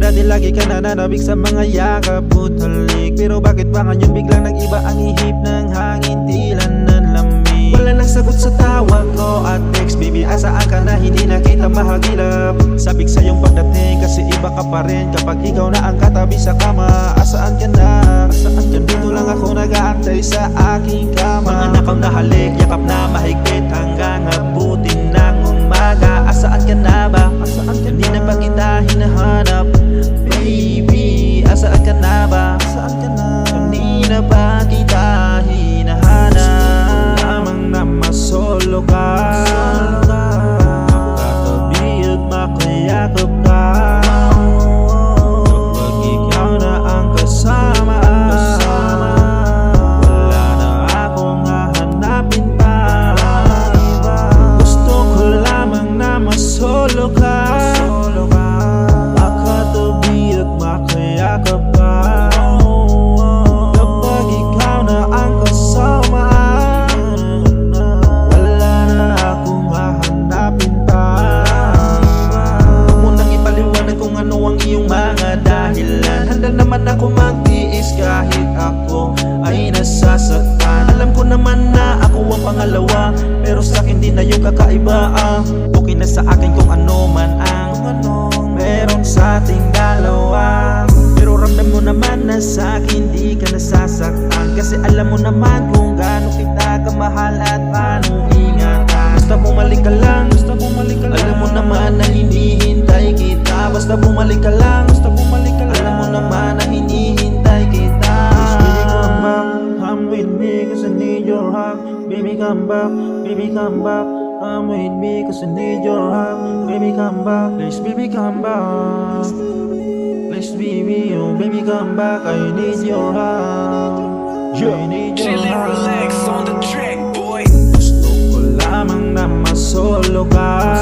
natin lagi ka nananabik sa mga yakap at halik. Pero bakit ba ngayon biglang nag-iba ang ihip ng hangin, tila ng lamig? Wala nang sagot sa tawag ko at text, baby asaan ka na, hindi na kita mahagilap. Sabik sa iyong pagdating kasi iba ka pa rin kapag ikaw na ang katabi sa kama. Asaan ka na? Asaan ka? Dito lang ako nag-aantay sa aking kama. Mga nakaw na halik, yakap na mahigpit hanggang abutin ng umaga. Asaan ka na ba? Asaan ka? Hindi na ba kita hinahanap? Baby, asaan ka na ba? Asaan ka na? Hindi na ba kita hinahanap? Lamang na masolo ka, makatabi at makayakap ka. Kapag ikaw na ang kasama, wala na akong hahanapin pa. Gusto ko lamang na masolo ka, makatabi at makayakap ka. Kapag ikaw na ang kasama, wala na akong hahanapin pa. Huwag mo nang ipaliwanag kung ano ang iyong mga dahilan. Handa naman ako magtiis kahit ako ay nasasaktan. Alam ko naman na ako ang pangalawa, pero sa'kin di na yung kakaiba. Okay na sa akin kung ano man ang meron sa ating dalawa. Pero ramdam mo naman na sa'kin di ka nasasaktan, kasi alam mo naman kung gaano kita kamahal at paano ingatan. Basta bumalik ka lang, basta bumalik ka lang. Alam mo naman na hinihintay kita. Basta bumalik ka lang, basta bumalik ka lang. Alam mo naman na hinihintay kita. Baby come back, come with me cause I need your hug. Baby come back, baby come back, come with me cause I need your hug. Baby come back, please baby come back. Please baby, oh baby come back, I need your hug. I need your Chill and relax hug. on the track, boy. Gusto ko lamang na masolo ka,